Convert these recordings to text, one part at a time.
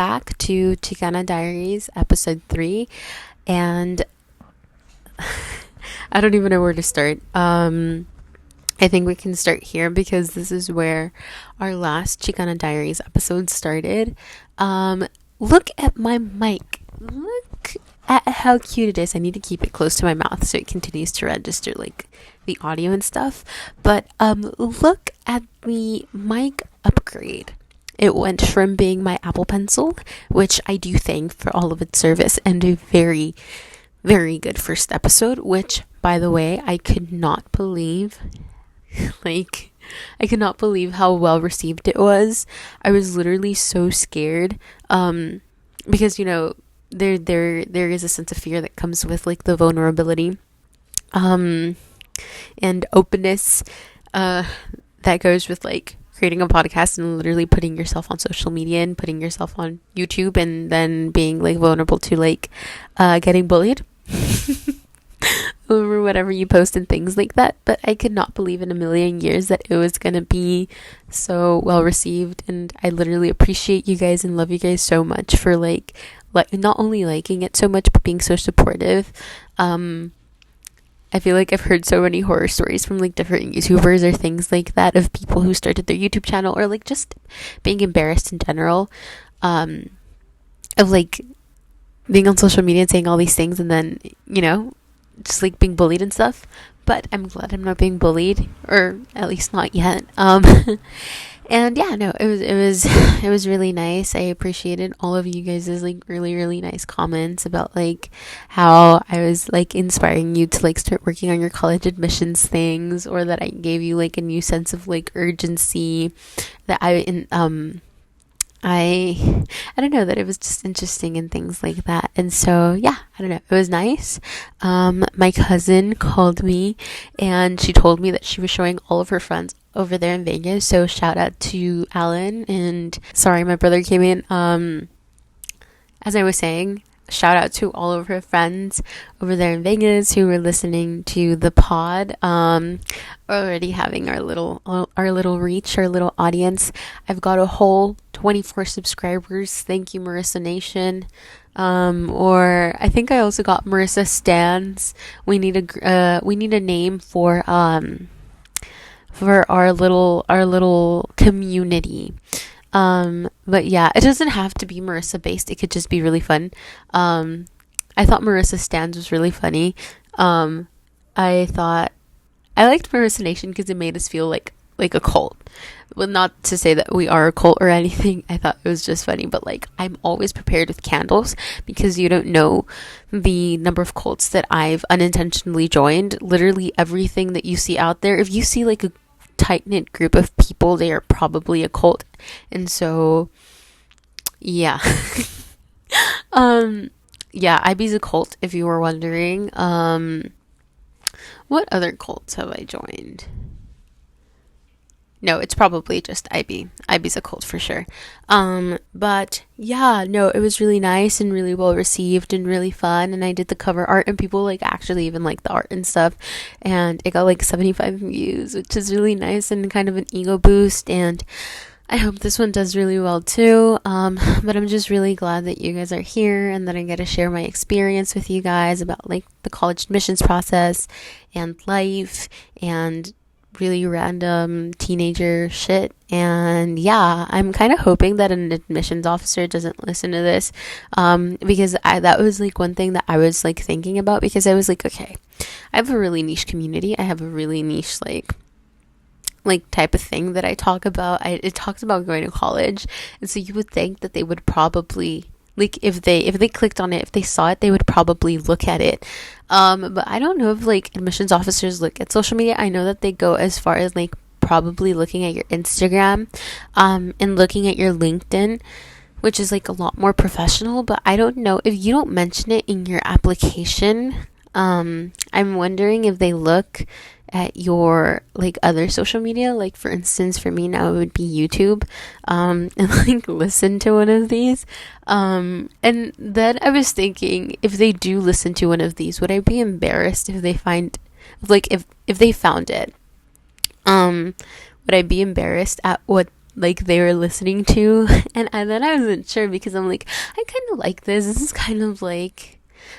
back to Chicana Diaries episode 3, and I don't even know where to start. I think we can start here because this is where our last Chicana Diaries episode started. Look at my mic. Look at how cute it is. I need to keep it close to my mouth so it continues to register like the audio and stuff. But look at the mic upgrade. It went from being my Apple Pencil, which I do thank for all of its service, and a very, very good first episode, which, by the way, I could not believe. I could not believe how well received it was. I was literally so scared, because, you know, there is a sense of fear that comes with, like, the vulnerability, and openness, that goes with, like, creating a podcast and literally putting yourself on social media and putting yourself on YouTube and then being like vulnerable to like getting bullied over whatever you post and things like that. But I could not believe in a million years that it was gonna be so well received, and I literally appreciate you guys and love you guys so much for like not only liking it so much but being so supportive. I feel like I've heard so many horror stories from like different YouTubers or things like that of people who started their YouTube channel or like just being embarrassed in general, of like being on social media and saying all these things and then, you know, just like being bullied and stuff. But I'm glad I'm not being bullied, or at least not yet. And yeah, no, it was really nice. I appreciated all of you guys' like really, really nice comments about like how I was like inspiring you to like start working on your college admissions things, or that I gave you like a new sense of like urgency, that I don't know, that it was just interesting and things like that. And so yeah, I don't know, it was nice. My cousin called me and she told me that she was showing all of her friends over there in Vegas, so shout out to Alan. And sorry, my brother came in. As I was saying, shout out to all of her friends over there in Vegas who were listening to the pod, already having our little reach, our little audience. I've got a whole 24 subscribers. Thank you, Marissa Nation. Or I think I also got Marissa Stans. We need a name for our little community. But yeah, it doesn't have to be Marissa based. It could just be really fun. I thought Marissa Stans was really funny. I thought I liked Marissa Nation because it made us feel like a cult. Well, not to say that we are a cult or anything. I thought it was just funny, but like I'm always prepared with candles because you don't know the number of cults that I've unintentionally joined. Literally everything that you see out there, if you see like a tight-knit group of people, they are probably a cult. And so yeah. Yeah, IB's a cult if you were wondering. What other cults have I joined? No, it's probably just IB. IB's a cult for sure. But yeah, no, it was really nice and really well received and really fun. And I did the cover art and people like actually even like the art and stuff. And it got like 75 views, which is really nice and kind of an ego boost. And I hope this one does really well too. But I'm just really glad that you guys are here and that I get to share my experience with you guys about like the college admissions process and life and really random teenager shit. And yeah, I'm kind of hoping that an admissions officer doesn't listen to this, because that was like one thing that I was like thinking about, because I was like, okay, I have a really niche community, I have a really niche like type of thing that I talk about. It talks about going to college, and so you would think that they would probably like if they clicked on it, if they saw it, they would probably look at it. But I don't know if like admissions officers look at social media. I know that they go as far as like probably looking at your Instagram, and looking at your LinkedIn, which is like a lot more professional. But I don't know if you don't mention it in your application. I'm wondering if they look at your like other social media, like for instance for me now it would be YouTube, and like listen to one of these, and then I was thinking, if they do listen to one of these, would I be embarrassed if they find like if they found it, would I be embarrassed at what like they were listening to. And then I wasn't sure because I'm like, I kind of like this is kind of like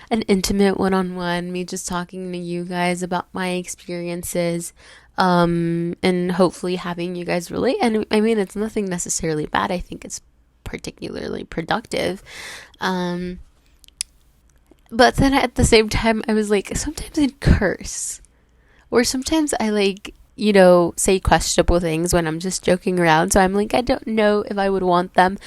an intimate one-on-one, me just talking to you guys about my experiences, and hopefully having you guys relate. And I mean, it's nothing necessarily bad. I think it's particularly productive. But then at the same time, I was like, sometimes I curse, or sometimes I like, say questionable things when I'm just joking around. So I'm like, I don't know if I would want them.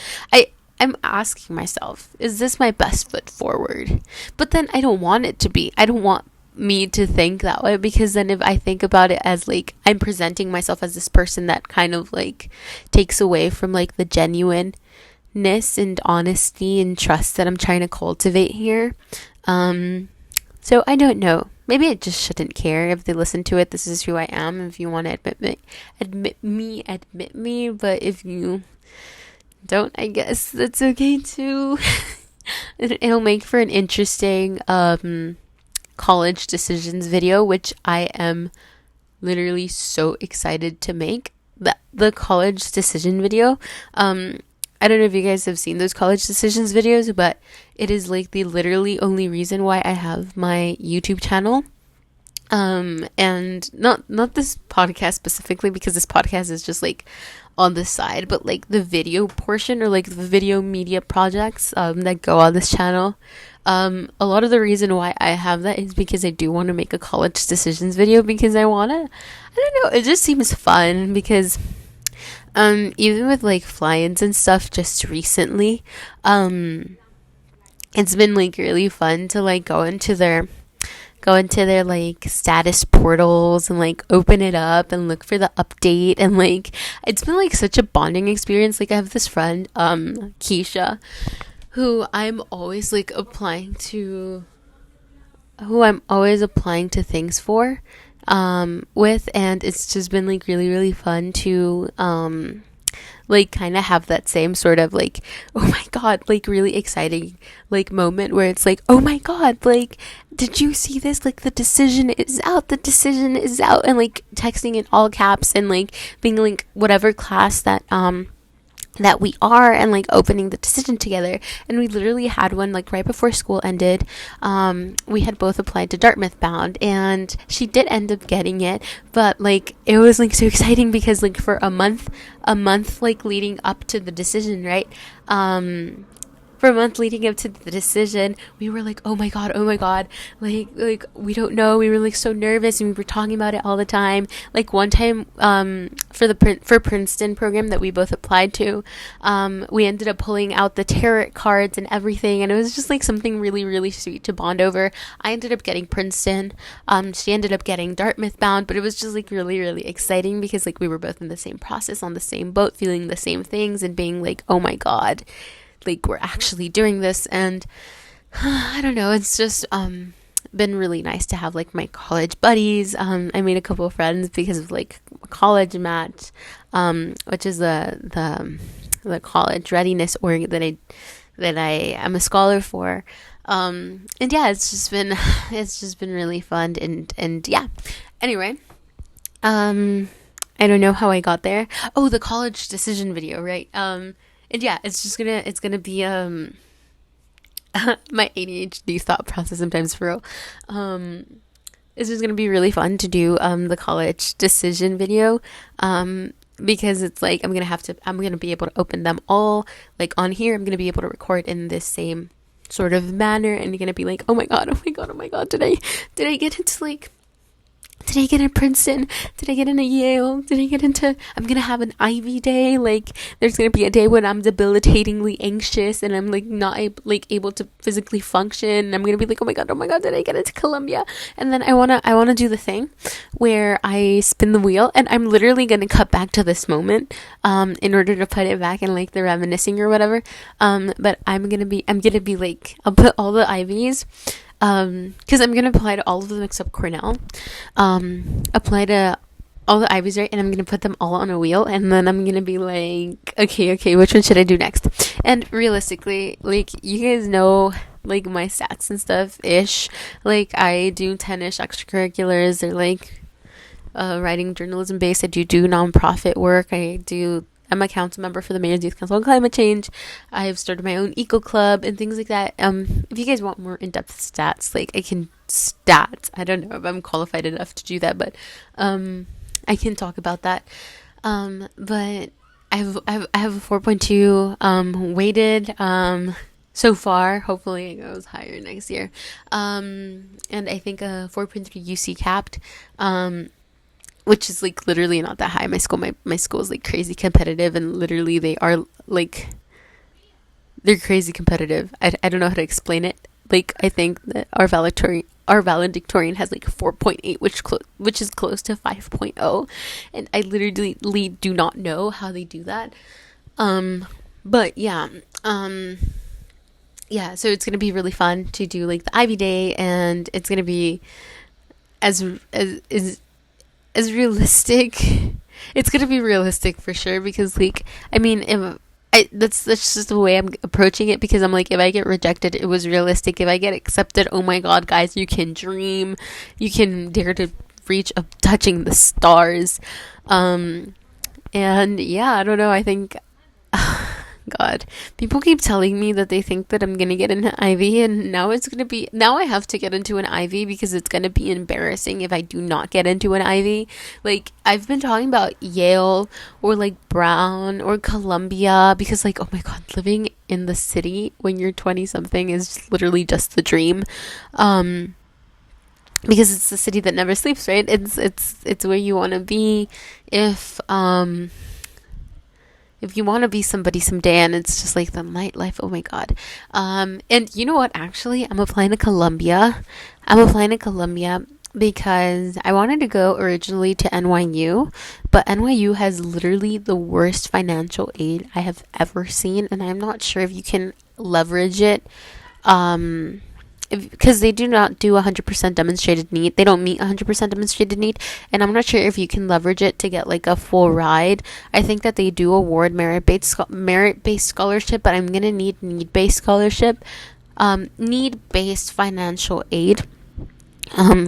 I'm asking myself, is this my best foot forward? But then I don't want it to be. I don't want me to think that way, because then if I think about it as like I'm presenting myself as this person that kind of like takes away from like the genuineness and honesty and trust that I'm trying to cultivate here. So I don't know. Maybe I just shouldn't care if they listen to it. This is who I am. If you want to admit me. But if you don't, I guess that's okay too. It'll make for an interesting college decisions video, which I am literally so excited to make. The college decision video, I don't know if you guys have seen those college decisions videos, but it is like the literally only reason why I have my YouTube channel. And not this podcast specifically, because this podcast is just like on the side, but like the video portion, or like the video media projects that go on this channel. A lot of the reason why I have that is because I do want to make a college decisions video, because I don't know, it just seems fun, because even with like fly-ins and stuff just recently, it's been like really fun to like go into their like status portals and like open it up and look for the update, and like it's been like such a bonding experience. Like I have this friend, Keisha, who I'm always applying to things for, with, and it's just been like really, really fun to like kind of have that same sort of like, oh my god, like really exciting like moment where it's like, oh my god, like did you see this, like the decision is out, and like texting in all caps, and like being like whatever class that we are, and like opening the decision together. And we literally had one like right before school ended. We had both applied to Dartmouth bound, and she did end up getting it, but like it was like so exciting because like for a month like leading up to the decision, right? For a month leading up to the decision, we were like, oh my god, like we don't know. We were like so nervous, and we were talking about it all the time. Like one time, for Princeton program that we both applied to, we ended up pulling out the tarot cards and everything, and it was just like something really, really sweet to bond over. I ended up getting Princeton. She ended up getting Dartmouth bound, but it was just like really, really exciting because like we were both in the same process, on the same boat, feeling the same things, and being like, oh my god, like we're actually doing this. And I don't know, it's just been really nice to have like my college buddies. I made a couple of friends because of like college match, which is the college readiness org that I am a scholar for. And yeah, it's just been really fun, and yeah. Anyway, I don't know how I got there. Oh, the college decision video, right? And yeah, it's gonna be my ADHD thought process sometimes, for real. It's just gonna be really fun to do the college decision video, because it's like I'm gonna be able to open them all like on here. I'm gonna be able to record in this same sort of manner, and you're gonna be like, oh my god, did I get into like, did I get in Princeton? Did I get into Yale? I'm gonna have an Ivy day. Like, there's gonna be a day when I'm debilitatingly anxious and I'm like not able to physically function. And I'm gonna be like, oh my god, did I get into Columbia? And then I wanna do the thing where I spin the wheel, and I'm literally gonna cut back to this moment, in order to put it back in like the reminiscing or whatever. But I'm gonna be like, I'll put all the Ivies. Because I'm going to apply to all of them except Cornell, apply to all the Ivies, right? And I'm going to put them all on a wheel, and then I'm going to be like, okay, which one should I do next? And realistically, like, you guys know, like, my stats and stuff, ish. Like, I do 10-ish extracurriculars. They're, like, writing journalism based. I do nonprofit work. I'm a council member for the Mayor's Youth Council on Climate Change. I've started my own eco club and things like that. If you guys want more in-depth stats, like I don't know if I'm qualified enough to do that, but I can talk about that. But I have a 4.2 weighted so far. Hopefully it goes higher next year. And I think a 4.3 UC capped, which is like literally not that high. My school is like crazy competitive, and literally they are like, they're crazy competitive. I don't know how to explain it. Like, I think that our valedictorian has like 4.8, which is close to 5.0, and I literally do not know how they do that. But yeah, so it's gonna be really fun to do like the Ivy Day, and it's gonna be as realistic. It's gonna be realistic for sure, because like, I mean, if that's just the way I'm approaching it, because I'm like, if I get rejected, it was realistic. If I get accepted, oh my god, guys, you can dream, you can dare to reach up, touching the stars. And yeah, I don't know, I think God, people keep telling me that they think that I'm gonna get into Ivy, and now I have to get into an Ivy, because it's gonna be embarrassing if I do not get into an Ivy. Like, I've been talking about Yale or like Brown or Columbia, because like, oh my god, living in the city when you're 20 something is literally just the dream. Because it's the city that never sleeps, right? It's where you want to be if you want to be somebody someday, and it's just like the nightlife, oh my god. And you know what, actually, I'm applying to Columbia because I wanted to go originally to NYU, but NYU has literally the worst financial aid I have ever seen, and I'm not sure if you can leverage it, because they do not do 100% demonstrated need. They don't meet 100% demonstrated need, and I'm not sure if you can leverage it to get like a full ride. I think that they do award merit-based scholarship, but I'm gonna need need-based scholarship, need-based financial aid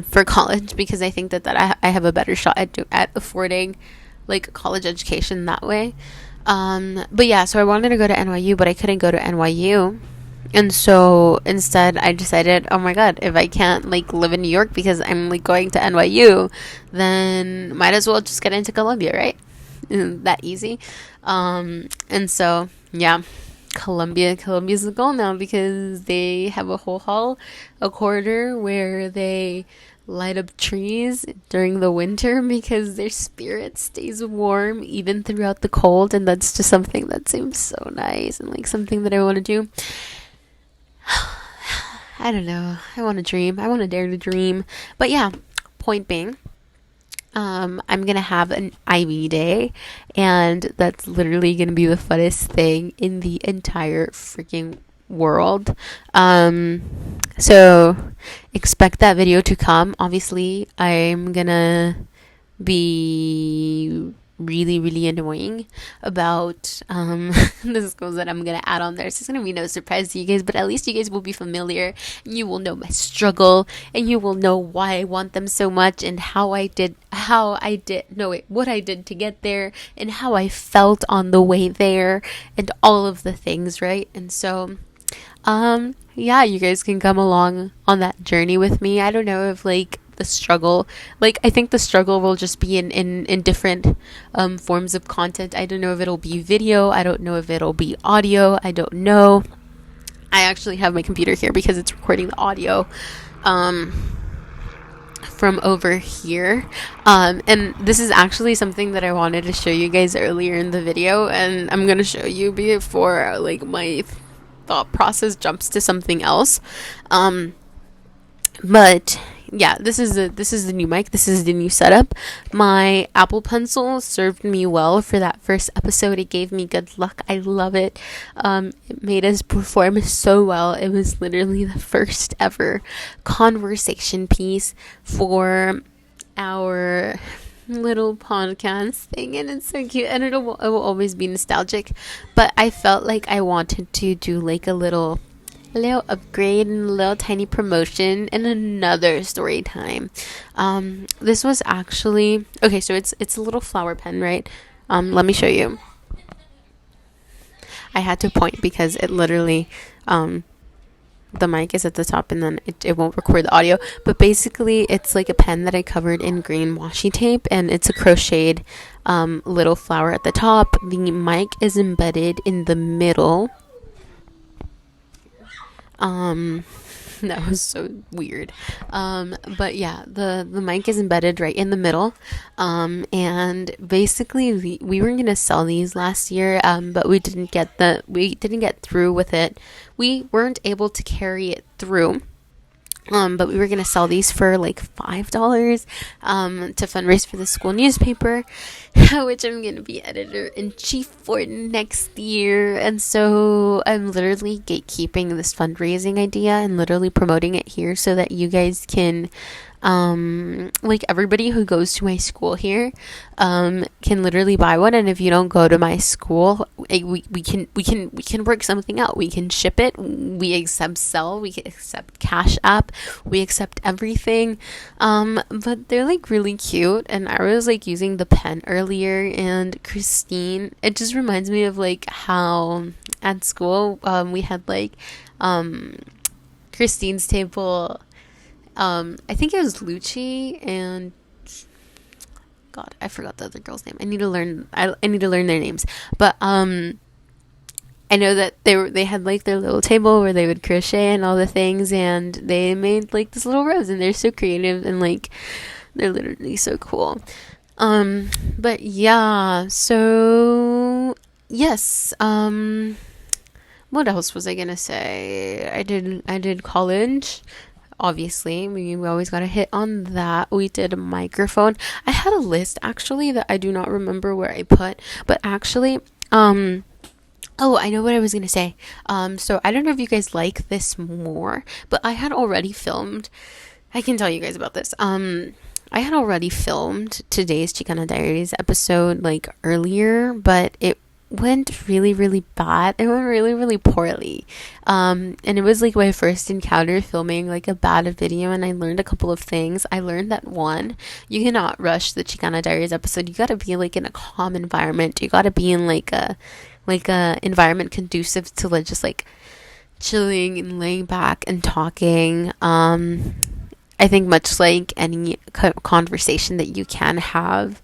for college, because I think that I have a better shot at affording like college education that way. But yeah, so I wanted to go to NYU, but I couldn't go to NYU. And so instead I decided, oh my god, if I can't like live in New York because I'm like going to NYU, then might as well just get into Columbia, right? Isn't that easy? And so yeah, Columbia's the goal now, because they have a whole hall, a corridor where they light up trees during the winter, because their spirit stays warm even throughout the cold, and that's just something that seems so nice, and like something that I want to do. I don't know. I want to dream. I want to dare to dream. But yeah, point being, I'm going to have an Ivy Day, and that's literally going to be the funnest thing in the entire freaking world. So expect that video to come. Obviously, I'm going to be really, really annoying about the schools that I'm gonna add on there. So it's gonna be no surprise to you guys, but at least you guys will be familiar, and you will know my struggle, and you will know why I want them so much, and what I did to get there, and how I felt on the way there, and all of the things, right? And so yeah, you guys can come along on that journey with me. I don't know if like the struggle, like I think the struggle will just be in different forms of content. I don't know if it'll be video, I don't know if it'll be audio, I don't know. I actually have my computer here because it's recording the audio from over here, and this is actually something that I wanted to show you guys earlier in the video, and I'm gonna show you before like my thought process jumps to something else. But yeah, this is the new mic. This is the new setup. My Apple Pencil served me well for that first episode. It gave me good luck. I love it. It made us perform so well. It was literally the first ever conversation piece for our little podcast thing, and it's so cute, and it will always be nostalgic. But I felt like I wanted to do like a little upgrade and a little tiny promotion and another story time. This was actually okay, so it's a little flower pen, right? Let me show you. I had to point because it literally, the mic is at the top and then it won't record the audio. But basically, it's like a pen that I covered in green washi tape, and it's a crocheted little flower at the top. The mic is embedded in the middle. That was so weird. But yeah, the mic is embedded right in the middle. And basically we were gonna sell these last year, but we didn't get through with it. We weren't able to carry it through. But we were going to sell these for like $5 to fundraise for the school newspaper, which I'm going to be editor-in-chief for next year. And so I'm literally gatekeeping this fundraising idea and literally promoting it here so that you guys can, like everybody who goes to my school here, can literally buy one. And if you don't go to my school, we can work something out. We can ship it. We accept Zelle. We can accept Cash App. We accept everything. But they're like really cute. And I was like using the pen earlier, and Christine, it just reminds me of like how at school, we had like, Christine's table. I think it was Lucci and God, I forgot the other girl's name. I need to learn their names. But I know that they had like their little table where they would crochet and all the things, and they made like this little rose, and they're so creative and like they're literally so cool. But yeah, so yes, what else was I gonna say? I did college. Obviously, we always got a hit on that. We did a microphone. I had a list actually that I do not remember where I put, but actually, oh, I know what I was gonna say. So I don't know if you guys like this more, but I had already filmed. I can tell you guys about this. I had already filmed today's Chicana Diaries episode like earlier, but it went really, really bad. It went really, really poorly. And it was like my first encounter filming like a bad video, and I learned a couple of things. I learned that one, you cannot rush the Chicana Diaries episode. You gotta be like in a calm environment. You gotta be in like a environment conducive to like just like chilling and laying back and talking. I think much like any conversation that you can have,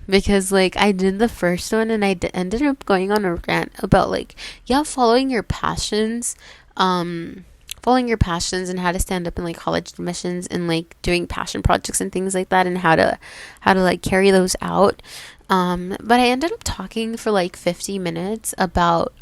because like I did the first one and I ended up going on a rant about like, yeah, following your passions and how to stand up in like college admissions and like doing passion projects and things like that, and how to like carry those out. But I ended up talking for like 50 minutes about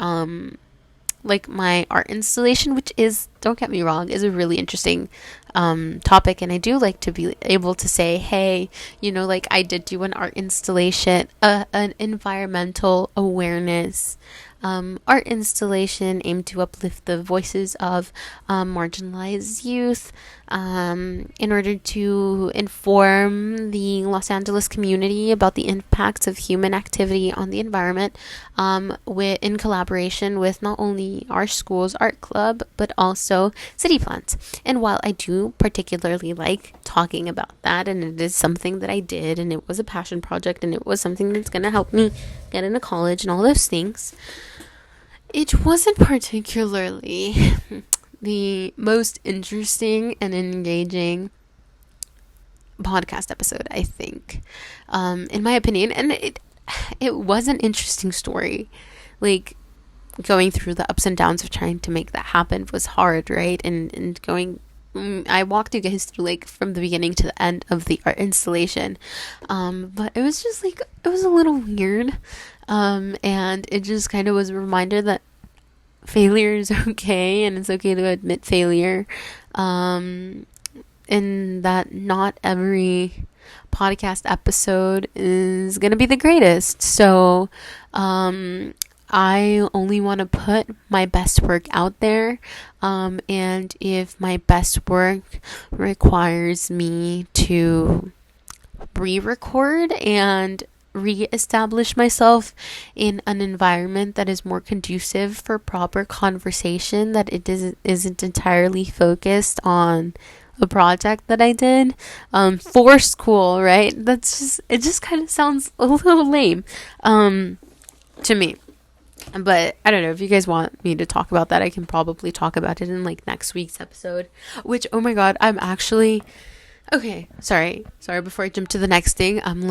like my art installation, which is, don't get me wrong, is a really interesting topic, and I do like to be able to say, hey, you know, like I did do an art installation, an environmental awareness art installation aimed to uplift the voices of marginalized youth, in order to inform the Los Angeles community about the impacts of human activity on the environment, in collaboration with not only our school's art club, but also City Plants. And while I do particularly like talking about that, and it is something that I did, and it was a passion project, and it was something that's going to help me get into college and all those things, it wasn't particularly the most interesting and engaging podcast episode, I think, in my opinion. And it was an interesting story. Like, going through the ups and downs of trying to make that happen was hard, right? And I walked you guys through like from the beginning to the end of the art installation, but it was just like, it was a little weird, and it just kind of was a reminder that failure is okay, and it's okay to admit failure, and that not every podcast episode is gonna be the greatest. So I only want to put my best work out there, and if my best work requires me to re-record and re-establish myself in an environment that is more conducive for proper conversation, that it isn't entirely focused on a project that I did for school, right? It just kind of sounds a little lame to me. But I don't know if you guys want me to talk about that. I can probably talk about it in like next week's episode, which, oh my god, I'm actually okay. Sorry, before I jump to the next thing, I'm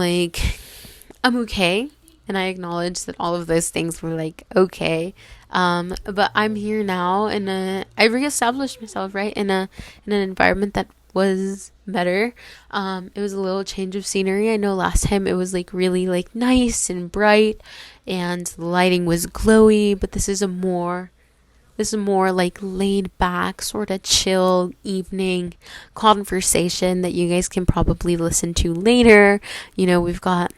okay, and I acknowledge that all of those things were like okay. But I'm here now, and I reestablished myself, right, in an environment that was better. It was a little change of scenery. I know last time it was like really like nice and bright, and the lighting was glowy, but this is more like laid back, sort of chill evening conversation that you guys can probably listen to later. You know, we've got,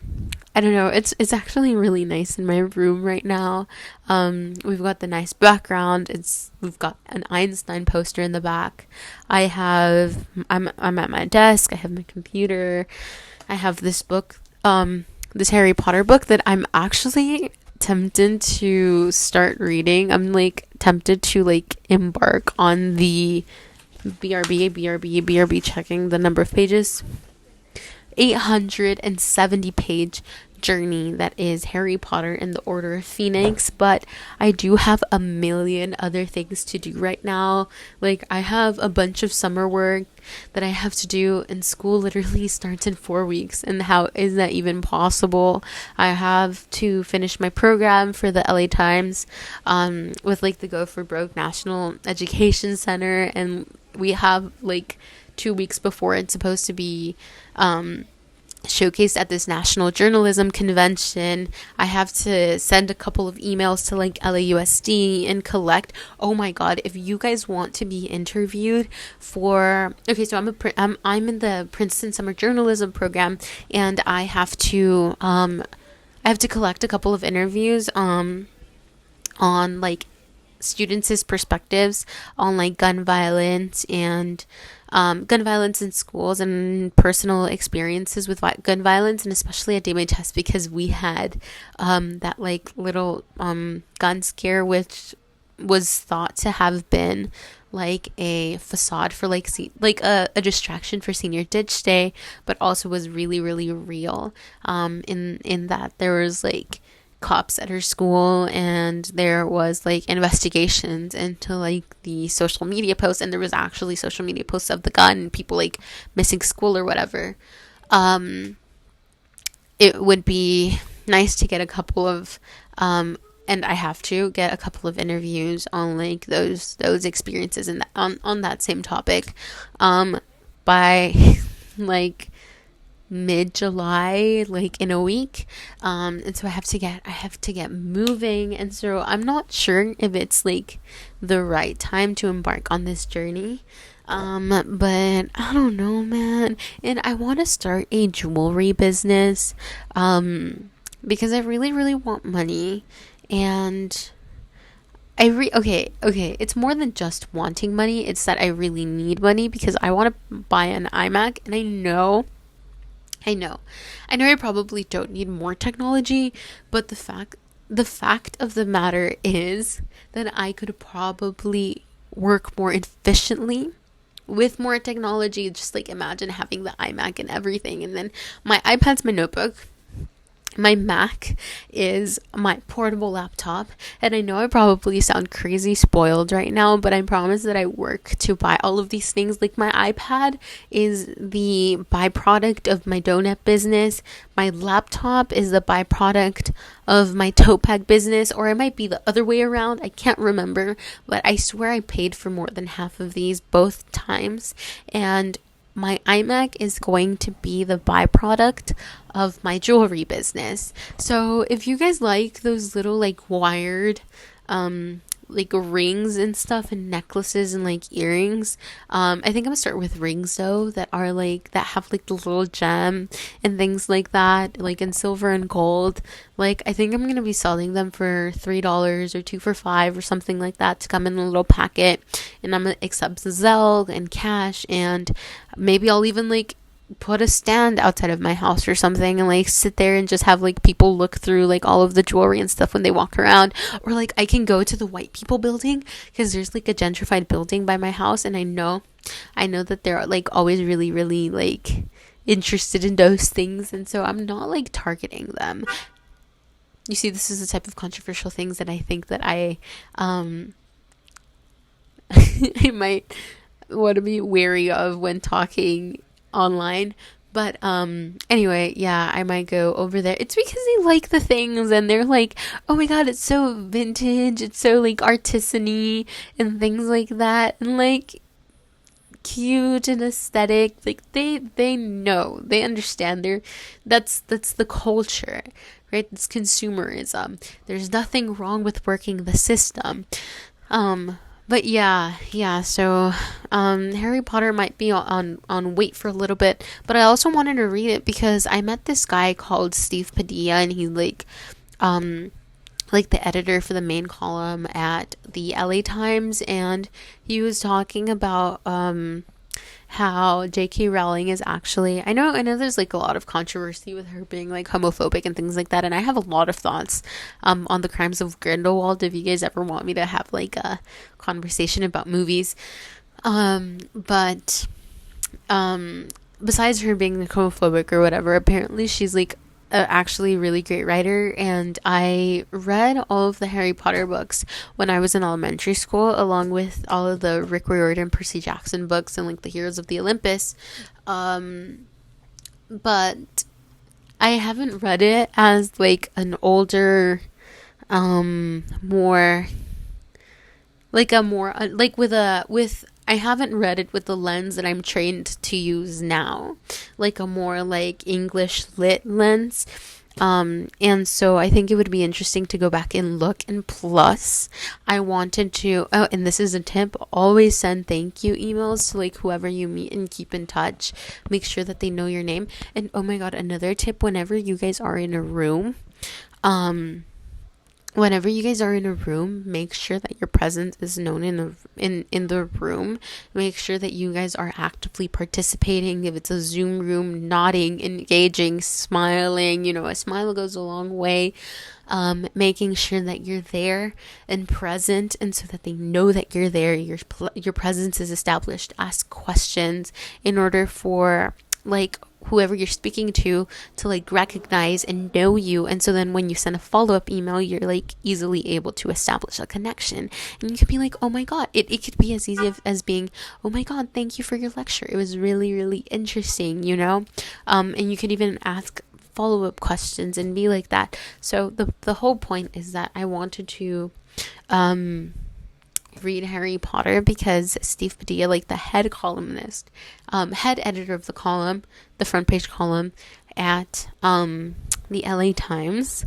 I don't know, it's actually really nice in my room right now. We've got the nice background. We've got an Einstein poster in the back. I'm at my desk. I have my computer. I have this book, this Harry Potter book that I'm actually tempted to start reading. I'm like tempted to like embark on the BRB checking the number of pages, 870 page journey that is Harry Potter and the Order of Phoenix. But I do have a million other things to do right now. Like, I have a bunch of summer work that I have to do, and school literally starts in 4 weeks, and how is that even possible? I have to finish my program for the LA Times with like the Go for Broke National Education Center, and we have like 2 weeks before it's supposed to be showcased at this national journalism convention. I have to send a couple of emails to like LAUSD and collect. Oh my god, if you guys want to be interviewed for, okay, so I'm in the Princeton Summer Journalism program, and I have to collect a couple of interviews on like students' perspectives on like gun violence and gun violence in schools and personal experiences with gun violence, and especially at Day Test, because we had that like little gun scare, which was thought to have been like a facade for like a distraction for senior ditch day, but also was really really real in that there was like cops at her school, and there was like investigations into like the social media posts, and there was actually social media posts of the gun and people like missing school or whatever. It would be nice to get a couple of and I have to get a couple of interviews on like those experiences and on that same topic by like mid-July, like in a week. And so I have to get moving, and so I'm not sure if it's like the right time to embark on this journey. But I don't know, man. And I want to start a jewelry business because I really really want money, and okay, it's more than just wanting money. It's that I really need money because I want to buy an iMac, and I know I probably don't need more technology, but the fact of the matter is that I could probably work more efficiently with more technology. Just like imagine having the iMac and everything, and then my iPad's my notebook. My Mac is my portable laptop, and I know I probably sound crazy spoiled right now, but I promise that I work to buy all of these things. Like, my iPad is the byproduct of my donut business. My laptop is the byproduct of my tote bag business, or it might be the other way around. I can't remember, but I swear I paid for more than half of these both times, and my iMac is going to be the byproduct of my jewelry business. So if you guys like those little like wired like rings and stuff and necklaces and like earrings, I think I'm gonna start with rings though that are like that have like the little gem and things like that, like in silver and gold. Like, I think I'm gonna be selling them for $3 or 2 for $5 or something like that to come in a little packet, and I'm gonna accept Zelle and cash, and maybe I'll even like put a stand outside of my house or something and like sit there and just have like people look through like all of the jewelry and stuff when they walk around. Or like I can go to the white people building, because there's like a gentrified building by my house, and I know that they're like always really really like interested in those things, and so I'm not like targeting them. you see, this is the type of controversial things that I think that um I might want to be wary of when talking online. But anyway, yeah, I might go over there. It's because they like the things and they're like, "Oh my god, it's so vintage. It's so like artisan-y and things like that." And like cute and aesthetic. Like they know. They understand. That's the culture. Right? It's consumerism. There's nothing wrong with working the system. But yeah. So, Harry Potter might be on wait for a little bit, but I also wanted to read it because I met this guy called Steve Padilla, and he like the editor for the main column at the LA Times, and he was talking about how J.K. Rowling is actually, I know there's like a lot of controversy with her being like homophobic and things like that, and I have a lot of thoughts on the Crimes of Grindelwald if you guys ever want me to have like a conversation about movies. But besides her being like homophobic or whatever, apparently she's like actually really great writer, and I read all of the Harry Potter books when I was in elementary school, along with all of the Rick Riordan, Percy Jackson books, and like the Heroes of the Olympus. But I haven't read it as like an older, more like a more like with I haven't read it with the lens that I'm trained to use now, like a more like English lit lens. And so I think it would be interesting to go back and look. And plus, I wanted to, oh, and this is a tip, always send thank you emails to like whoever you meet and keep in touch. Make sure that they know your name. And oh my God, another tip, whenever you guys are in a room, make sure that your presence is known in the room. Make sure that you guys are actively participating. If it's a Zoom room, nodding, engaging, smiling, a smile goes a long way. Making sure that you're there and present, and so that they know that you're there, your presence is established. Ask questions in order for like whoever you're speaking to like recognize and know you, and so then when you send a follow-up email, you're like easily able to establish a connection. And you could be like, oh my God, it could be as easy as being, oh my God, thank you for your lecture, it was really, really interesting, and you could even ask follow-up questions and be like that. So the whole point is that I wanted to read Harry Potter because Steve Padilla, like the head columnist, head editor of the column, the front page column at the LA Times,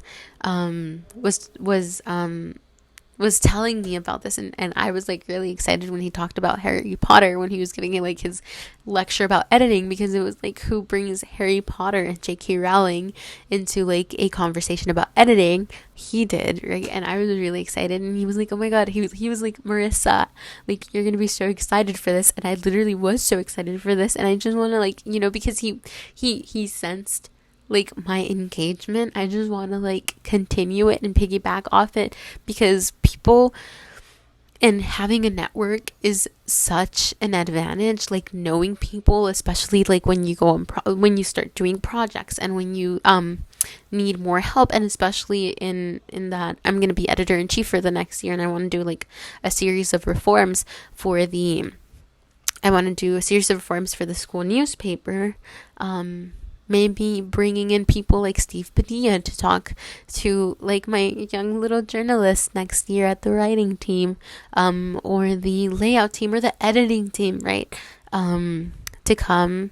was telling me about this, and I was like really excited when he talked about Harry Potter, when he was giving like his lecture about editing, because it was like, who brings Harry Potter and J.K. Rowling into like a conversation about editing? He did, right? And I was really excited, and he was like, oh my God, he was like, Marissa, like, you're gonna be so excited for this. And I literally was so excited for this, and I just want to like, because he sensed like my engagement. I just want to like continue it and piggyback off it, because people and having a network is such an advantage. Like knowing people, especially like when you go on when you start doing projects, and when you need more help, and especially in that I'm going to be editor-in-chief for the next year, and I want to do like a series of reforms for the school newspaper. Maybe bringing in people like Steve Padilla to talk to like my young little journalists next year at the writing team, or the layout team, or the editing team, right? To come,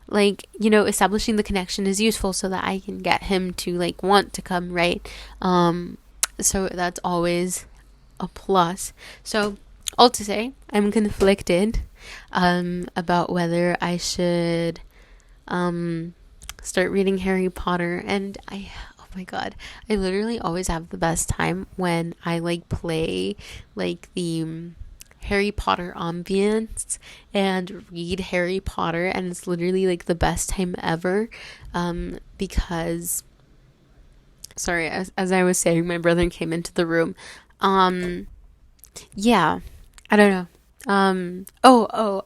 like, establishing the connection is useful so that I can get him to like want to come, right? So that's always a plus. So all to say, I'm conflicted about whether I should start reading Harry Potter. And oh my God, I literally always have the best time when I like play like the Harry Potter ambience and read Harry Potter, and it's literally like the best time ever, because sorry, as I was saying, my brother came into the room. Yeah, I don't know.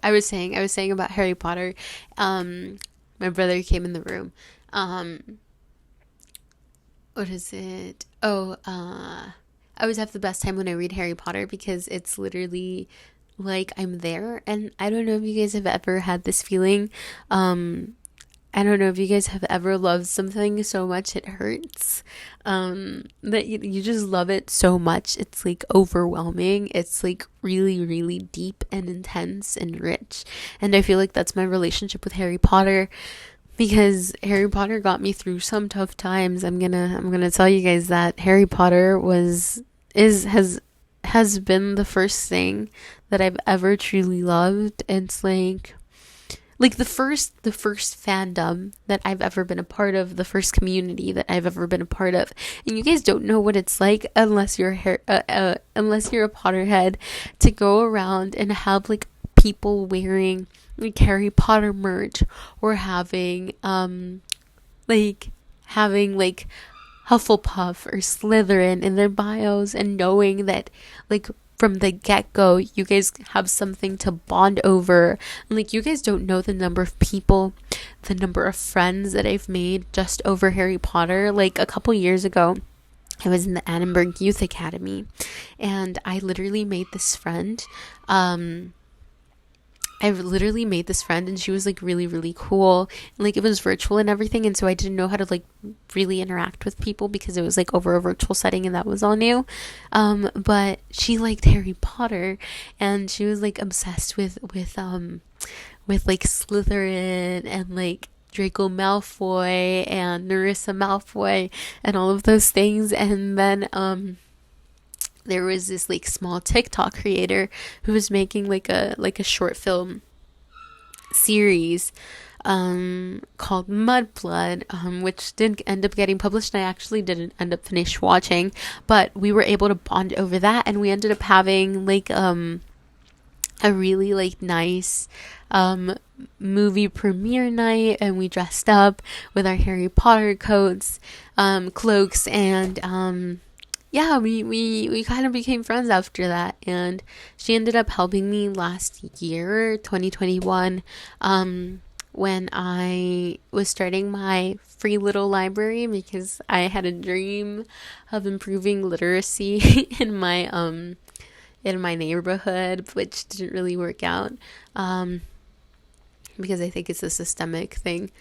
I was saying about Harry Potter. My brother came in the room. what is it? Oh, I always have the best time when I read Harry Potter because it's literally like I'm there. And I don't know if you guys have ever had this feeling. I don't know if you guys have ever loved something so much it hurts. That you just love it so much. It's like overwhelming. It's like really, really deep and intense and rich. And I feel like that's my relationship with Harry Potter because Harry Potter got me through some tough times. I'm gonna tell you guys that Harry Potter has been the first thing that I've ever truly loved. It's like the first fandom that I've ever been a part of, the first community that I've ever been a part of. And you guys don't know what it's like unless you're unless you're a Potterhead, to go around and have like people wearing like Harry Potter merch, or having like Hufflepuff or Slytherin in their bios, and knowing that like from the get-go you guys have something to bond over. And like, you guys don't know the number of people, the number of friends that I've made just over Harry Potter. Like a couple years ago, I was in the Annenberg Youth Academy, and I literally made this friend. And she was like really, really cool. And like, it was virtual and everything. And so I didn't know how to like really interact with people because it was like over a virtual setting and that was all new. But she liked Harry Potter, and she was like obsessed with like Slytherin and like Draco Malfoy and Narissa Malfoy and all of those things. And then, there was this like small TikTok creator who was making like a short film series called Mudblood, which didn't end up getting published, and I actually didn't end up finish watching, but we were able to bond over that, and we ended up having like a really like nice movie premiere night, and we dressed up with our Harry Potter cloaks, and yeah, we kind of became friends after that. And she ended up helping me last year, 2021, when I was starting my free little library, because I had a dream of improving literacy in my neighborhood, which didn't really work out, because I think it's a systemic thing,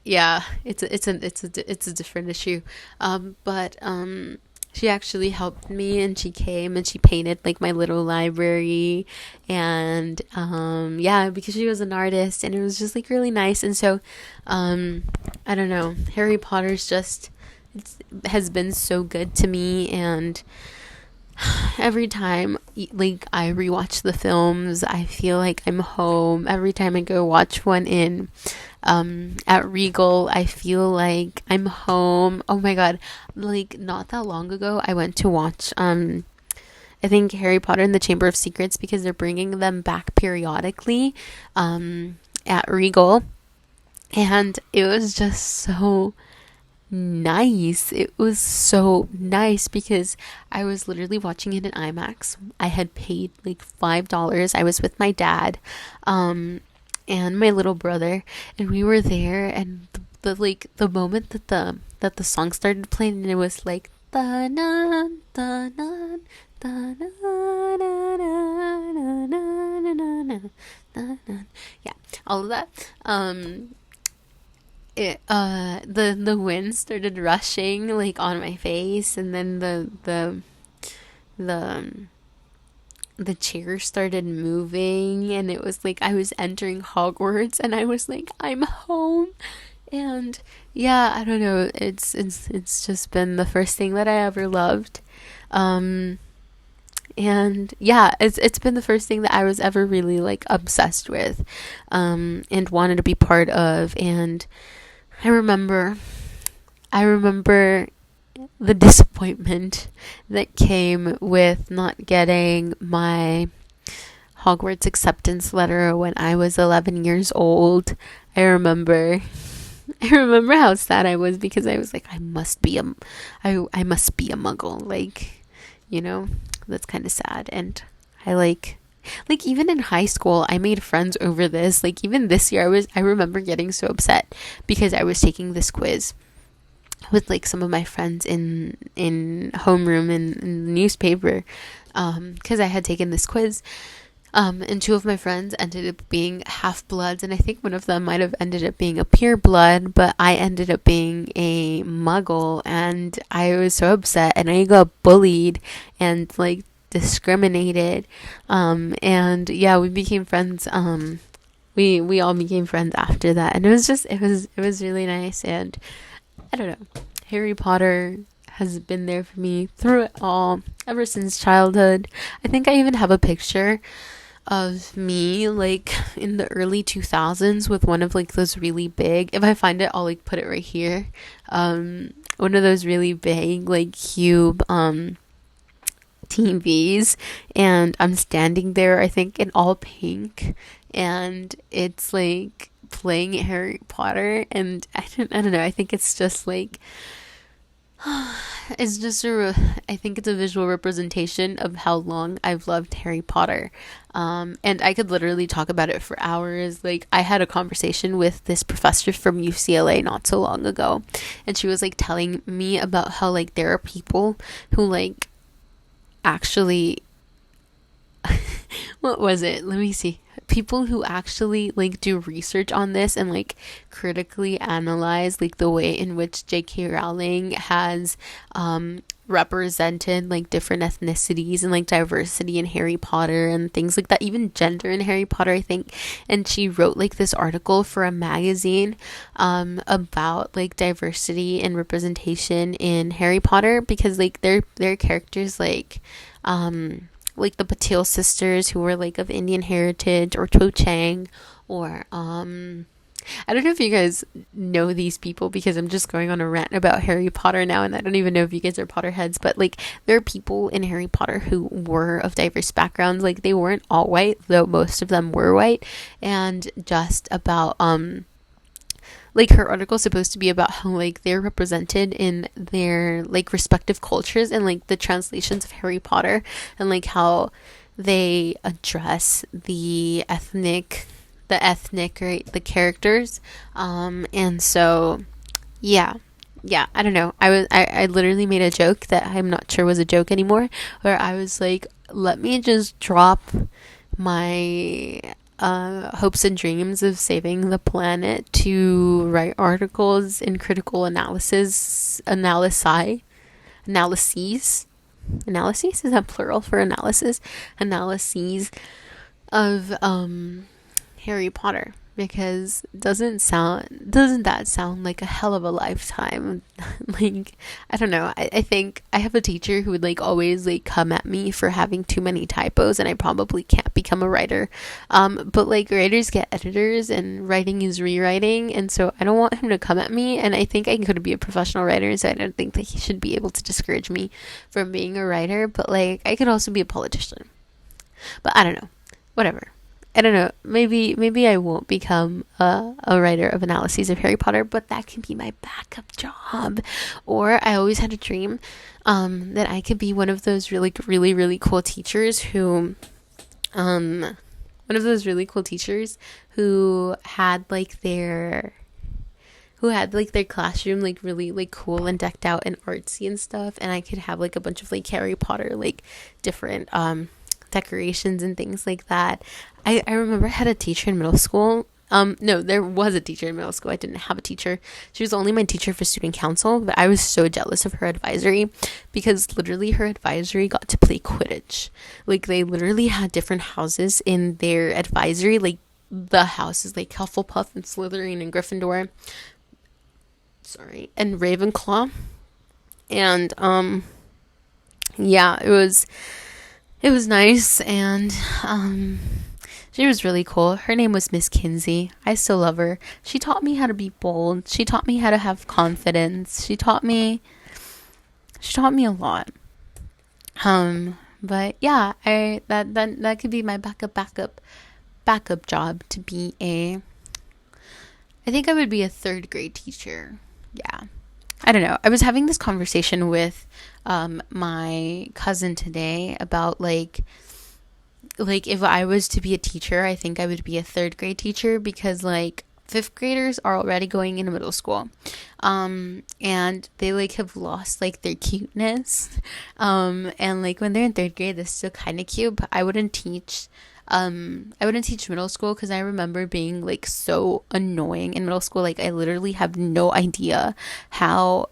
yeah, it's a different issue. But she actually helped me, and she came and she painted like my little library, and yeah, because she was an artist, and it was just like really nice. And so I don't know, Harry Potter's just has been so good to me. And every time like I rewatch the films, I feel like I'm home. Every time I go watch one at Regal, I feel like I'm home. Oh my god, like not that long ago I went to watch I think Harry Potter and the Chamber of Secrets, because they're bringing them back periodically at Regal, and it was just so nice. It was so nice because I was literally watching it in IMAX. I had paid like $5. I was with my dad and my little brother, and we were there, and the moment that the song started playing, and it was like da na da na da na na na na na na, yeah, all of that. The wind started rushing like on my face, and then the chair started moving, and it was like I was entering Hogwarts, and I was like, I'm home. And yeah, I don't know, it's just been the first thing that I ever loved. And yeah, it's been the first thing that I was ever really like obsessed with, and wanted to be part of. And I remember the disappointment that came with not getting my Hogwarts acceptance letter when I was 11 years old. I remember how sad I was, because I was like, I must be a muggle, like, you know, that's kind of sad. And I like even in high school, I made friends over this. Like even this year, I remember getting so upset because I was taking this quiz with like some of my friends in homeroom in the newspaper, because I had taken this quiz. And two of my friends ended up being half bloods, and I think one of them might have ended up being a pure blood, but I ended up being a muggle, and I was so upset, and I got bullied and like discriminated. And yeah, we became friends. We all became friends after that, and it was really nice. And I don't know, Harry Potter has been there for me through it all ever since childhood. I think I even have a picture of me like in the early 2000s with one of like those really big, if I find it I'll like put it right here, one of those really big like cube TVs, and I'm standing there, I think in all pink, and it's like playing Harry Potter, and I don't know, I think it's just like it's just I think it's a visual representation of how long I've loved Harry Potter. And I could literally talk about it for hours. Like, I had a conversation with this professor from UCLA not so long ago, and she was like telling me about how like there are people who like actually what was it? Let me see. People who actually like do research on this and like critically analyze like the way in which J.K. Rowling has represented like different ethnicities and like diversity in Harry Potter and things like that, even gender in Harry Potter, I think. And she wrote like this article for a magazine about like diversity and representation in Harry Potter, because like their characters like the Patil sisters who were like of Indian heritage, or Cho Chang, or I don't know if you guys know these people, because I'm just going on a rant about Harry Potter now, and I don't even know if you guys are Potterheads, but like there are people in Harry Potter who were of diverse backgrounds. Like, they weren't all white, though most of them were white. And just about like her article is supposed to be about how like they're represented in their like respective cultures and like the translations of Harry Potter, and like how they address the ethnic, right, the characters. And so yeah, I don't know, I literally made a joke that I'm not sure was a joke anymore, where I was like, let me just drop my hopes and dreams of saving the planet to write articles in critical analyses, is that plural for analysis, analyses of Harry Potter, because doesn't that sound like a hell of a lifetime? Like, I don't know, I think I have a teacher who would like always like come at me for having too many typos, and I probably can't become a writer, but like writers get editors and writing is rewriting, and so I don't want him to come at me, and I think I could be a professional writer, so I don't think that he should be able to discourage me from being a writer. But like, I could also be a politician, but I don't know, whatever. I don't know, maybe I won't become a writer of analyses of Harry Potter, but that can be my backup job. Or I always had a dream that I could be one of those really cool teachers who had like their classroom like really like cool and decked out and artsy and stuff, and I could have like a bunch of like Harry Potter like different decorations and things like that. I remember I had a teacher in middle school. No, there was a teacher in middle school. I didn't have a teacher. She was only my teacher for student council, but I was so jealous of her advisory, because literally her advisory got to play Quidditch. Like, they literally had different houses in their advisory, like the houses like Hufflepuff and Slytherin and Gryffindor, and Ravenclaw. And yeah, it was nice, and she was really cool. Her name was Miss Kinsey. I still love her. She taught me how to be bold. She taught me how to have confidence. She taught me a lot. But yeah, that could be my backup job, to be I think I would be a third grade teacher. Yeah. I don't know. I was having this conversation with my cousin today about like if I was to be a teacher, I think I would be a third grade teacher, because like fifth graders are already going into middle school, and they like have lost like their cuteness, and like when they're in third grade they're still kind of cute, but I wouldn't teach middle school because I remember being like so annoying in middle school. Like I literally have no idea how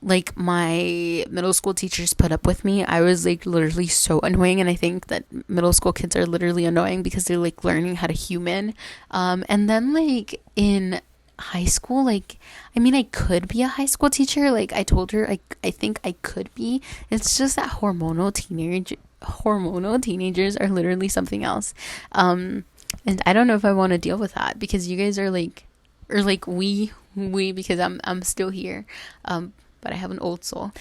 like my middle school teachers put up with me. I was like literally so annoying, and I think that middle school kids are literally annoying because they're like learning how to human. And then like in high school, like I mean I could be a high school teacher. Like I told her I think I could be. It's just that hormonal teenagers are literally something else. And I don't know if I want to deal with that because you guys are like, or like we because I'm still here, but I have an old soul.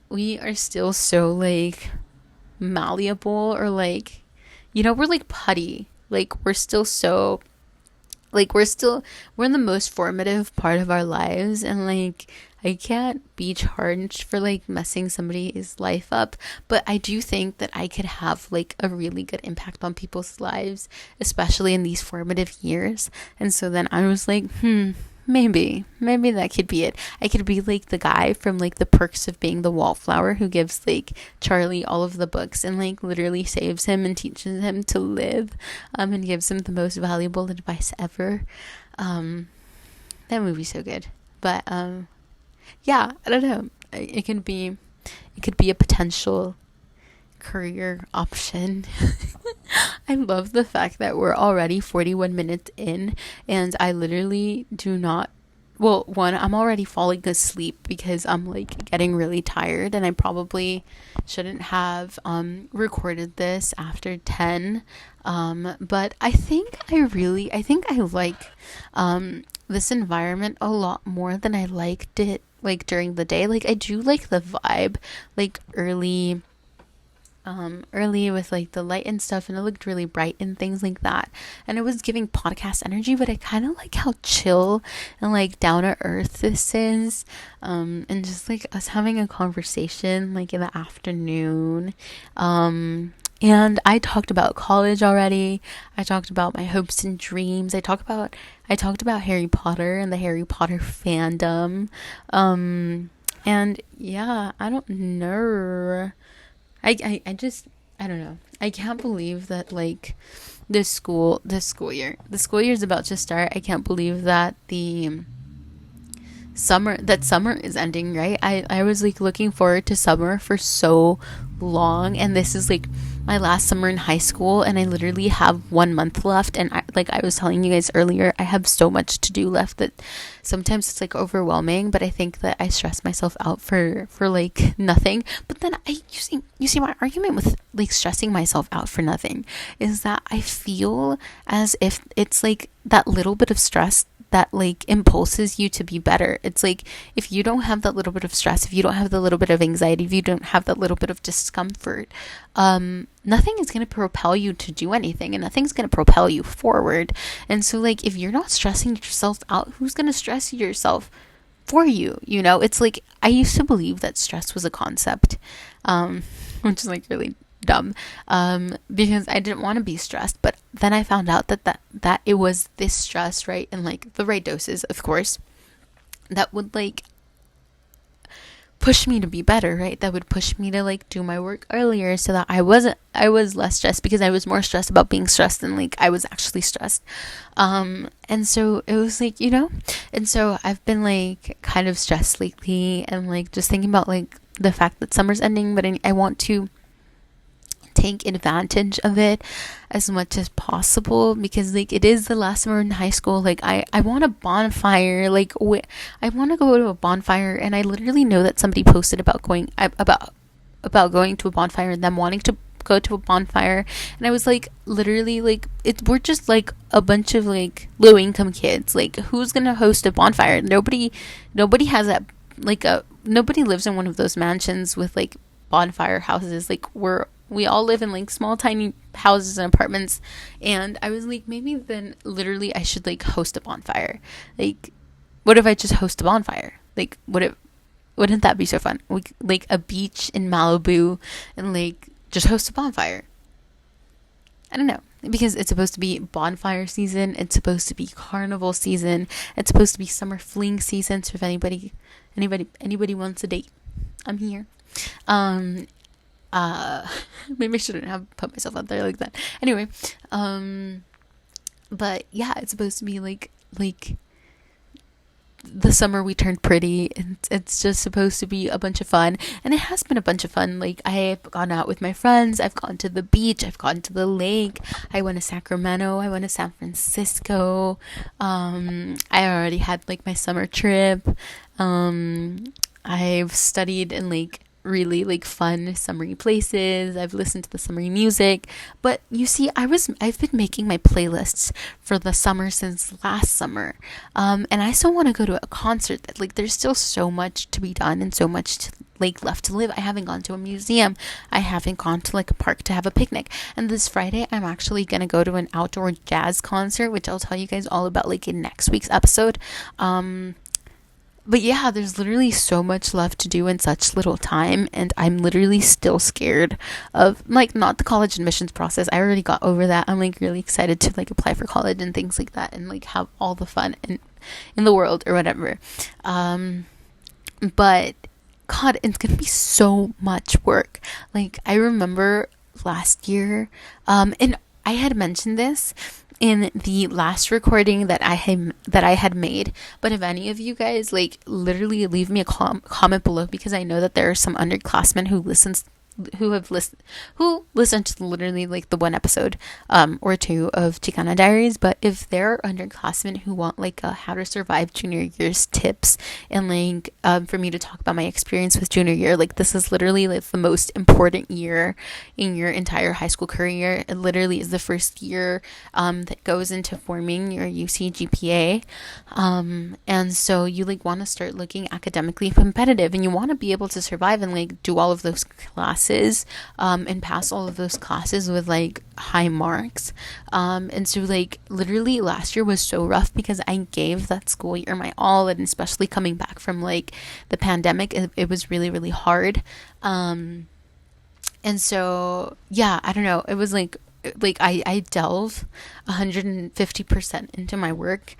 We are still so like malleable, or like, you know, we're like putty. Like we're still so like we're in the most formative part of our lives, and like I can't be charged for like messing somebody's life up, but I do think that I could have like a really good impact on people's lives, especially in these formative years. And so then I was like, maybe that could be it. I could be like the guy from like The Perks of Being the Wallflower who gives like Charlie all of the books and like literally saves him and teaches him to live, and gives him the most valuable advice ever. That movie's so good. But yeah, I don't know. It could be a potential career option. I love the fact that we're already 41 minutes in, and I literally do not, well, one, I'm already falling asleep because I'm like getting really tired, and I probably shouldn't have recorded this after 10, but I think I like this environment a lot more than I liked it like during the day. Like I do like the vibe, like early with like the light and stuff, and it looked really bright and things like that, and it was giving podcast energy. But I kind of like how chill and like down to earth this is, and just like us having a conversation like in the afternoon. And I talked about college already. I talked about my hopes and dreams. I talked about Harry Potter and the Harry Potter fandom. And yeah, I don't know. I just, I don't know. I can't believe that like this school year is about to start. I can't believe that summer is ending, right? I was like looking forward to summer for so long, and this is like my last summer in high school, and I literally have 1 month left, and like I was telling you guys earlier, I have so much to do left that sometimes it's like overwhelming. But I think that I stress myself out for like nothing. But then you see my argument with like stressing myself out for nothing is that I feel as if it's like that little bit of stress that like impulses you to be better. It's like if you don't have that little bit of stress, if you don't have the little bit of anxiety, if you don't have that little bit of discomfort, nothing is going to propel you to do anything, and nothing's going to propel you forward. And so like if you're not stressing yourself out, who's going to stress yourself for you? You know, it's like I used to believe that stress was a concept, which is like really dumb, because I didn't want to be stressed. But then I found out that it was this stress, right, and like the right doses, of course, that would like push me to be better, right? That would push me to like do my work earlier, so that I was less stressed, because I was more stressed about being stressed than like I was actually stressed. And so it was like, you know, and so I've been like kind of stressed lately, and like just thinking about like the fact that summer's ending, but I want to take advantage of it as much as possible, because like it is the last summer in high school. Like I want a bonfire, like I want to go to a bonfire, and I literally know that somebody posted about going to a bonfire and them wanting to go to a bonfire, and I was like, literally, like we're just like a bunch of like low income kids. Like who's gonna host a bonfire? Nobody has that, like nobody lives in one of those mansions with like bonfire houses. Like we all live in like small tiny houses and apartments. And I was like, maybe then literally I should like host a bonfire. Like what if I just host a bonfire? Like wouldn't that be so fun? Like a beach in Malibu, and like just host a bonfire. I don't know. because it's supposed to be bonfire season, it's supposed to be carnival season, it's supposed to be summer fling season. So if anybody wants a date, I'm here. um Maybe I shouldn't have put myself out there like that. Anyway, but yeah, it's supposed to be like the summer we turned pretty, and it's just supposed to be a bunch of fun, and it has been a bunch of fun. Like, I've gone out with my friends, I've gone to the beach, I've gone to the lake, I went to Sacramento, I went to San Francisco. I already had like my summer trip. I've studied in like really like fun summery places. I've listened to the summery music. But you see, I've been making my playlists for the summer since last summer. And I still want to go to a concert. That like there's still so much to be done and so much to like left to live. I haven't gone to a museum. I haven't gone to like a park to have a picnic. And this Friday I'm actually gonna go to an outdoor jazz concert, which I'll tell you guys all about like in next week's episode. But yeah, there's literally so much left to do in such little time, and I'm literally still scared of like not the college admissions process. I already got over that. I'm like really excited to like apply for college and things like that, and like have all the fun in the world or whatever. But God, it's gonna be so much work. Like, I remember last year, and I had mentioned this in the last recording that I had made. But if any of you guys like literally leave me a comment below, because I know that there are some underclassmen who listened to literally like the one episode or two of Chicana Diaries. But if there are underclassmen who want like a how to survive junior year's tips, and like for me to talk about my experience with junior year, like this is literally like the most important year in your entire high school career. It literally is the first year that goes into forming your UC GPA, and so you like want to start looking academically competitive, and you want to be able to survive and like do all of those classes, and pass all of those classes with like high marks. And so like literally last year was so rough because I gave that school year my all, and especially coming back from like the pandemic, it was really, really hard. And so yeah, I don't know, it was like I delve 150% into my work.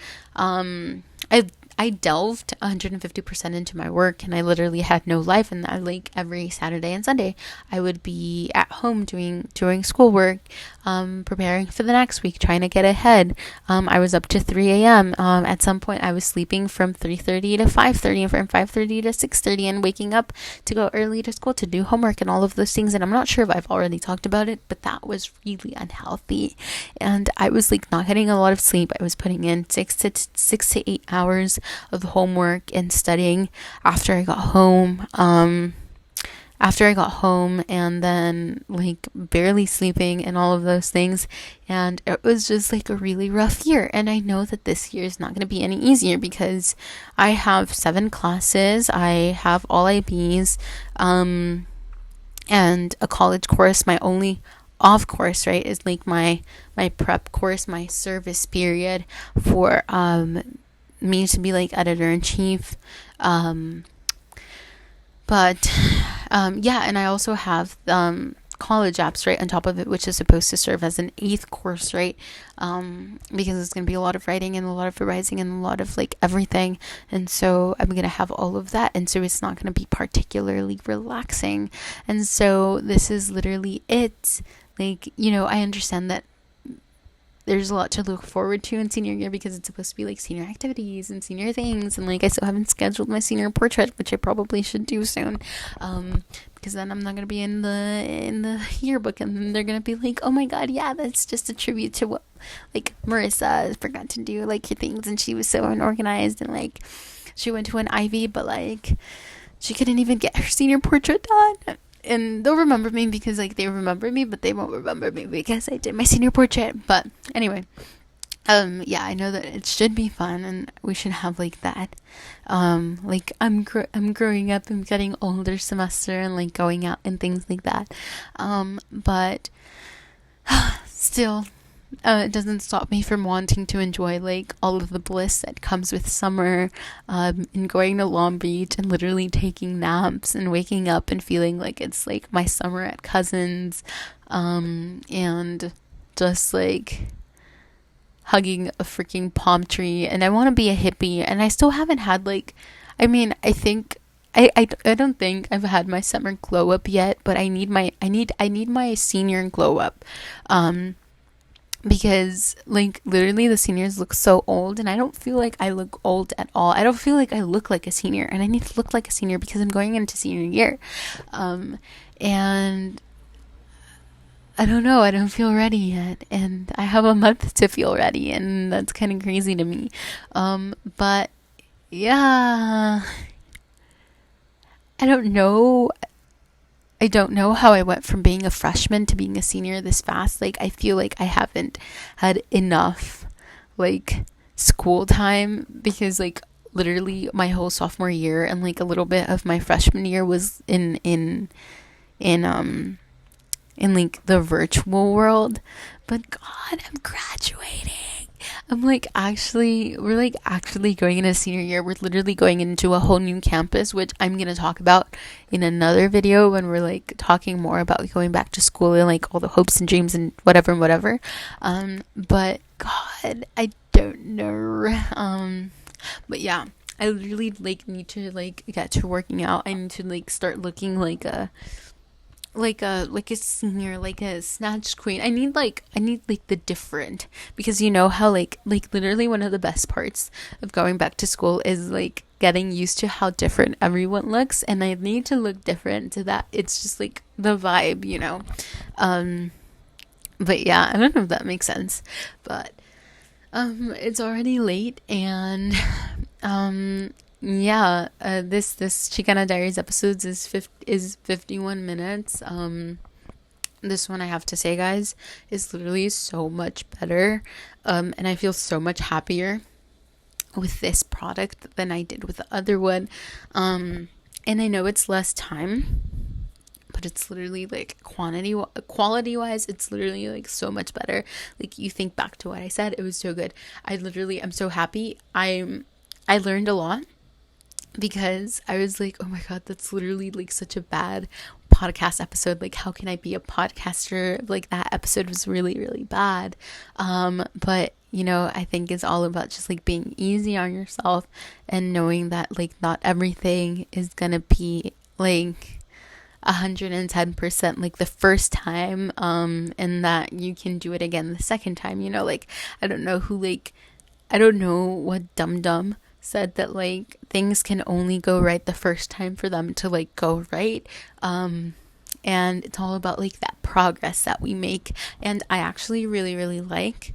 I delved 150% into my work, and I literally had no life. And I like every Saturday and Sunday I would be at home doing schoolwork, preparing for the next week, trying to get ahead. I was up to 3 a.m. At some point I was sleeping from 3:30 to 5:30, and from 5:30 to 6:30, and waking up to go early to school to do homework and all of those things. And I'm not sure if I've already talked about it, but that was really unhealthy. And I was like not getting a lot of sleep. I was putting in 6 to 8 hours of homework and studying after I got home. And then like barely sleeping and all of those things. And it was just like a really rough year. And I know that this year is not going to be any easier because I have 7 classes. I have all IBs, and a college course. My only off course, right, is like my prep course, my service period for me to be like editor-in-chief. Yeah, and I also have college apps right on top of it, which is supposed to serve as an 8th course, right? Because it's going to be a lot of writing and a lot of revising and a lot of like everything. And so I'm going to have all of that, and so it's not going to be particularly relaxing. And so this is literally it. Like, you know, I understand that there's a lot to look forward to in senior year because it's supposed to be like senior activities and senior things, and like I still haven't scheduled my senior portrait, which I probably should do soon, because then I'm not gonna be in the yearbook, and then they're gonna be like, oh my god, yeah, that's just a tribute to what like Marissa forgot to do like your things, and she was so unorganized, and like she went to an Ivy, but like she couldn't even get her senior portrait done. And they'll remember me because like they remember me, but they won't remember me because I did my senior portrait. But anyway, yeah, I know that it should be fun, and we should have like that. Like I'm growing up, I'm getting older semester, and like going out and things like that. But still, it doesn't stop me from wanting to enjoy like all of the bliss that comes with summer, and going to Long Beach and literally taking naps and waking up and feeling like it's like my summer at cousins, and just like hugging a freaking palm tree, and I want to be a hippie, and I still haven't had like, I mean, I think I don't think I've had my summer glow up yet, but I need my senior glow up. Because like literally the seniors look so old, and I don't feel like I look old at all. I don't feel like I look like a senior, and I need to look like a senior because I'm going into senior year. And I don't know, I don't feel ready yet, and I have a month to feel ready, and that's kind of crazy to me. But yeah, I don't know. I don't know how I went from being a freshman to being a senior this fast. Like, I feel like I haven't had enough, like, school time, because, like, literally my whole sophomore year and, like, a little bit of my freshman year was in like the virtual world. But God, I'm graduating. We're like actually going into senior year. We're literally going into a whole new campus, which I'm going to talk about in another video when we're like talking more about like, going back to school and like all the hopes and dreams and whatever and whatever. But God, I don't know. But yeah, I literally like need to like get to working out. I need to like start looking like a senior, like a snatch queen. I need like the different, because you know how like literally one of the best parts of going back to school is like getting used to how different everyone looks, and I need to look different so that it's just like the vibe, you know. But yeah, I don't know if that makes sense, but it's already late, and yeah, this Chicana Diaries episodes is 51 minutes. This one, I have to say, guys, is literally so much better, and I feel so much happier with this product than I did with the other one. And I know it's less time, but it's literally like quality wise, it's literally like so much better. Like, you think back to what I said, it was so good. I'm so happy. I learned a lot, because I was like, oh my God, that's literally like such a bad podcast episode. Like, how can I be a podcaster? Like, that episode was really, really bad. But you know, I think it's all about just like being easy on yourself and knowing that like not everything is gonna be like 110% like the first time, and that you can do it again the second time, you know. Like, I don't know what dum said that like things can only go right the first time for them to like go right. And it's all about like that progress that we make. And I actually really, really like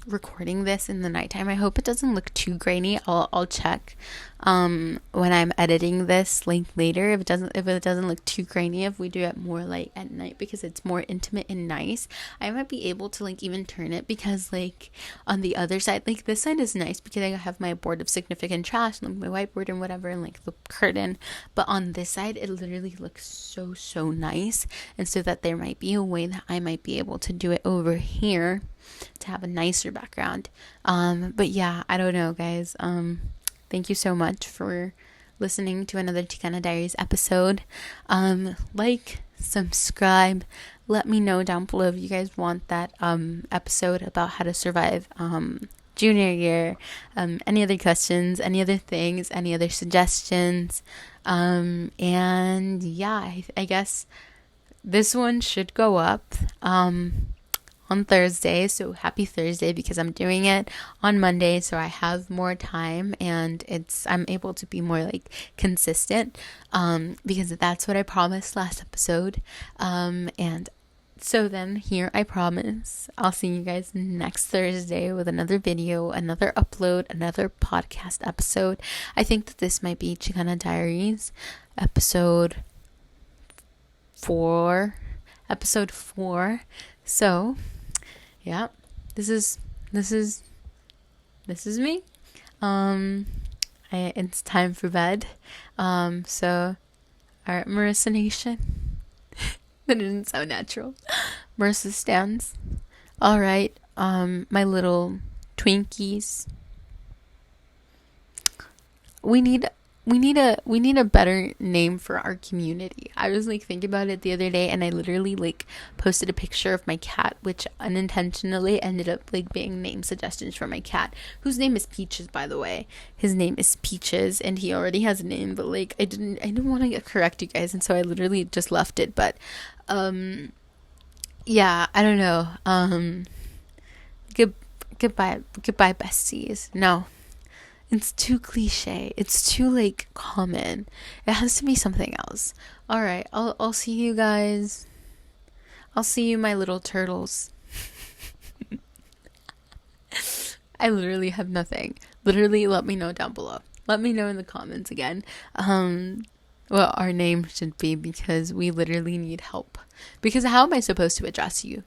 recording this in the nighttime. I hope it doesn't look too grainy. I'll check when I'm editing this like later if it doesn't look too grainy, if we do it more like at night, because it's more intimate and nice. I might be able to like even turn it, because like on the other side, like this side is nice because I have my board of significant trash and like, my whiteboard and whatever, and like the curtain, but on this side it literally looks so nice. And so that there might be a way that I might be able to do it over here to have a nicer background. But yeah, I don't know, guys. Thank you so much for listening to another Chicana Diaries episode. Like, subscribe, let me know down below if you guys want that episode about how to survive junior year, any other questions, any other things, any other suggestions. And yeah, I guess this one should go up on Thursday, so happy Thursday, because I'm doing it on Monday, so I have more time, and I'm able to be more like consistent, because that's what I promised last episode. And so then here, I promise I'll see you guys next Thursday with another video, another upload, another podcast episode. I think that this might be Chicana Diaries episode 4. So yeah, this is me. It's time for bed. So, alright, Marissa Nation. That didn't sound natural. Marissa stands. Alright, my little Twinkies. We need we need a better name for our community. I was like thinking about it the other day, and I literally like posted a picture of my cat, which unintentionally ended up like being name suggestions for my cat, whose name is Peaches, by the way. His name is Peaches, and he already has a name, but like I didn't want to correct you guys, and so I literally just left it. But yeah, I don't know. Good goodbye besties. No, it's too cliche. It's too like common. It has to be something else. All right, I'll see you guys. I'll see you, my little turtles. I literally have nothing. Literally, let me know down below. Let me know in the comments again. What our name should be, because we literally need help. Because how am I supposed to address you?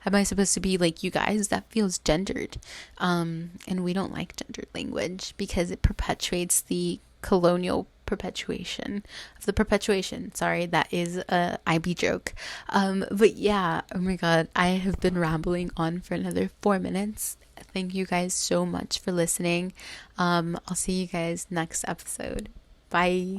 Am I supposed to be like you guys? That feels gendered. And we don't like gendered language because it perpetuates the colonial perpetuation of the perpetuation. Sorry, that is a IB joke. But yeah, oh my god, I have been rambling on for another 4 minutes. Thank you guys so much for listening. I'll see you guys next episode. Bye.